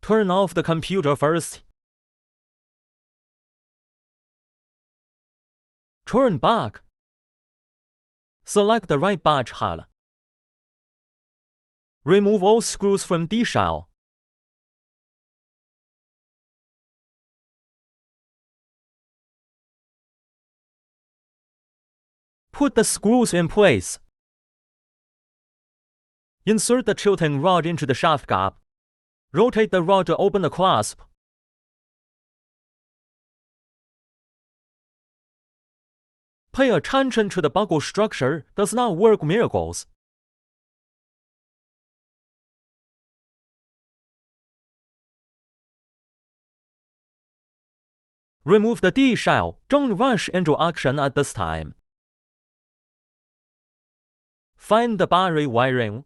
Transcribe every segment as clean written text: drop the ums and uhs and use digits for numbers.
Turn off the computer first. Turn back. Select the right batch head. Remove all screws from D shell. Put the screws in place. Insert the tilting rod into the shaft gap. Rotate the rod to open the clasp. Pay attention to the buckle structure does not work miracles. Remove the D shell. Don't rush into action at this time. Find the battery wiring.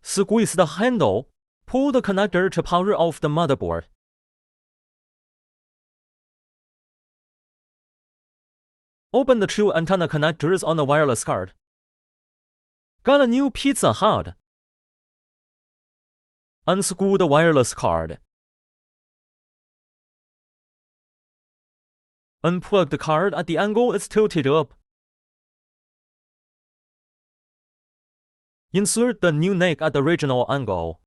Squeeze the handle. Pull the connector to power off the motherboard. Open the two antenna connectors on the wireless card. Got a new pizza hut. Unscrew the wireless card. Unplug the card at the angle it's tilted up. Insert the new neck at the original angle.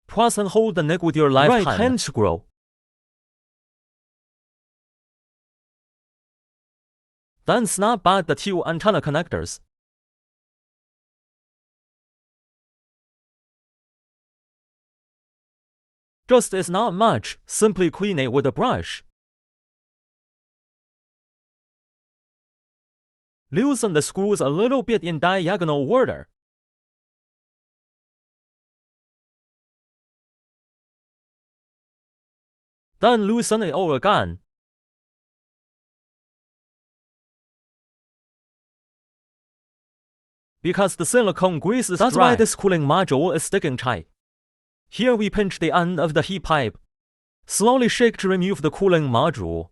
Press and hold the neck with your right hand screw. Then snap back the two antenna connectors. Just is not much, simply clean it with a brush. Loosen the screws a little bit in diagonal order. Then loosen it all again. Because the silicone grease is dry, why this cooling module is sticking tight. Here we pinch the end of the heat pipe. Slowly shake to remove the cooling module.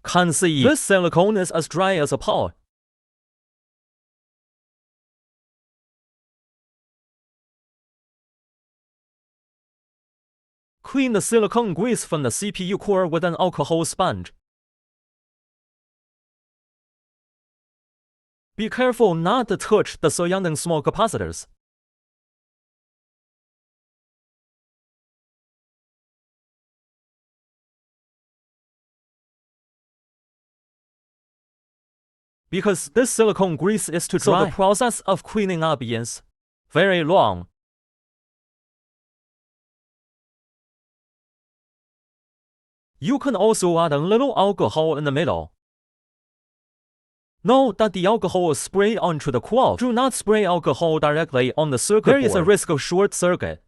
Can't see. This silicone is as dry as a pot. Clean the silicone grease from the CPU core with an alcohol sponge. Be careful not to touch the surrounding small capacitors. Because this silicone grease is too dry, so the process of cleaning up is very long. You can also add a little alcohol in the middle. Note that the alcohol is sprayed onto the cloth. Do not spray alcohol directly on the circuit board. There is a risk of short circuit.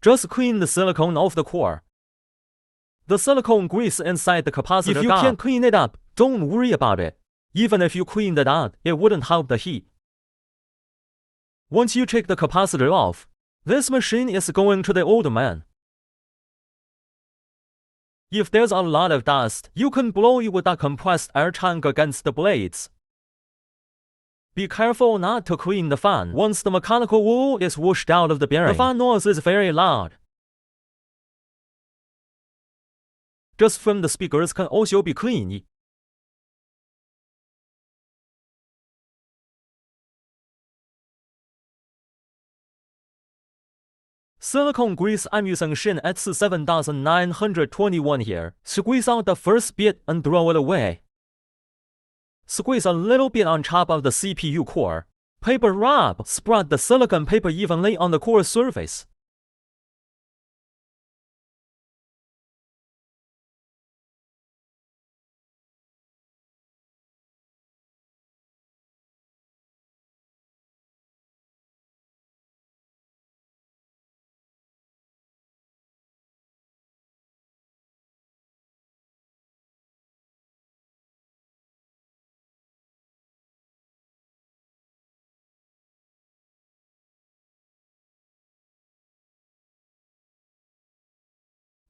Just clean the silicone off the core. The silicone grease inside the capacitor If you can't clean it up, don't worry about it. Even if you cleaned it out, it wouldn't help the heat. Once you take the capacitor off, this machine is going to the old man. If there's a lot of dust, you can blow it with a compressed air tank against the blades. Be careful not to clean the fan. Once the mechanical wool is washed out of the bearing, the fan noise is very loud. Just from the speakers can also be cleaned. Silicone grease I'm using Shin X7921 here. Squeeze out the first bit and throw it away. Squeeze a little bit on top of the CPU core. Paper wrap. Spread the silicone paper evenly on the core surface.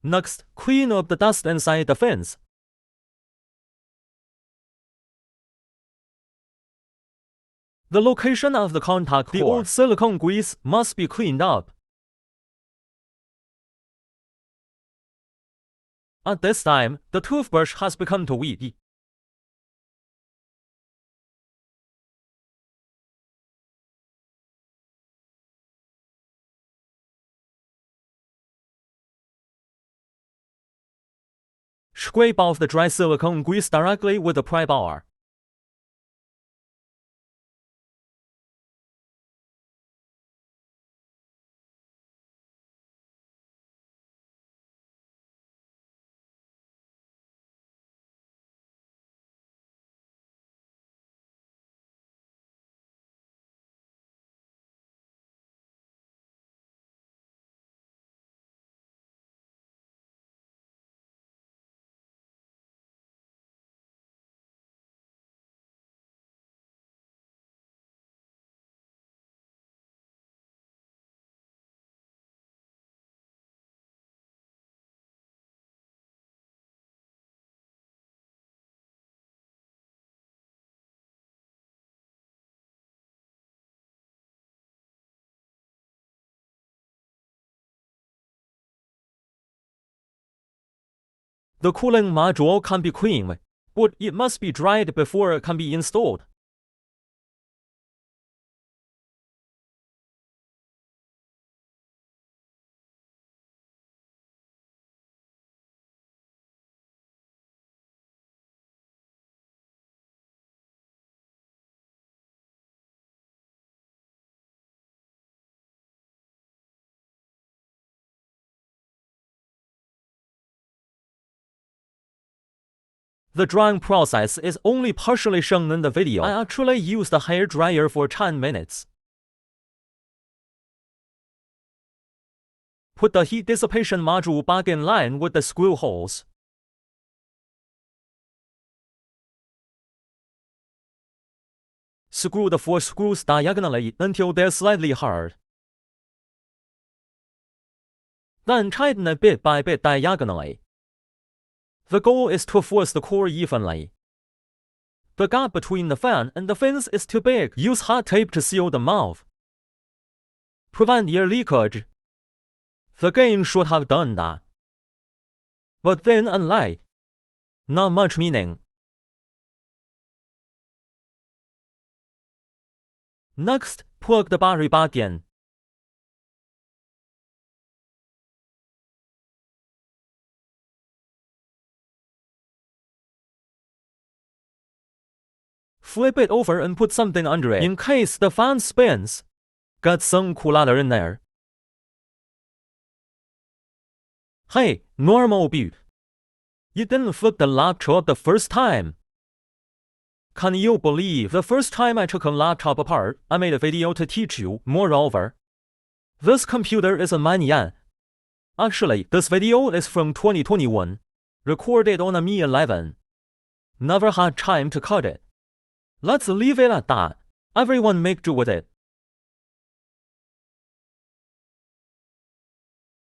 Next, clean up the dust inside the fins. The location of the contact cord. The old silicone grease must be cleaned up. At this time, the toothbrush has become too weedy. Scrape off the dry silicone grease directly with the pry bar. The cooling module can be cleaned, but it must be dried before it can be installed. The drying process is only partially shown in the video. I actually used a hair dryer for 10 minutes. Put the heat dissipation module back in line with the screw holes. Screw the 4 screws diagonally until they're slightly hard. Then tighten it bit by bit diagonally. The goal is to force the core evenly. The gap between the fan and the fins is too big. Use hot tape to seal the mouth. Prevent air leakage. The game should have done that. But thin and light. Not much meaning. Next, plug the battery back in. Flip it over and put something under it in case the fan spins. Got some cooler in there. Hey, normal build. You didn't flip the laptop the first time. Can you believe the first time I took a laptop apart, I made a video to teach you? Moreover, this computer is a Manyan. Actually, this video is from 2021, recorded on a Mi 11. Never had time to cut it. Let's leave it at that. Everyone make do with it.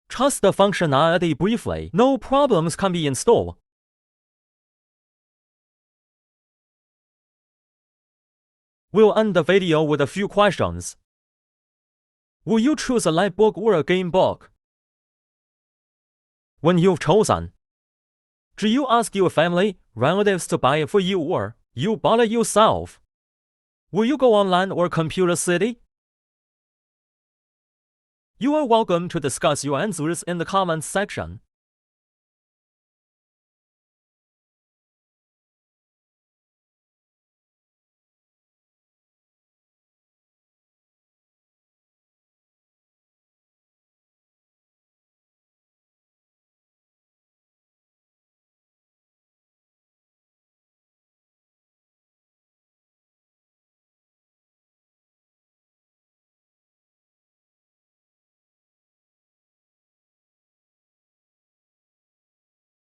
Test the functionality briefly. No problems can be installed. We'll end the video with a few questions. Will you choose a light book or a game book? When you've chosen, do you ask your family, relatives to buy it for you or you bought it yourself? Will you go online or Computer City? You are welcome to discuss your answers in the comments section.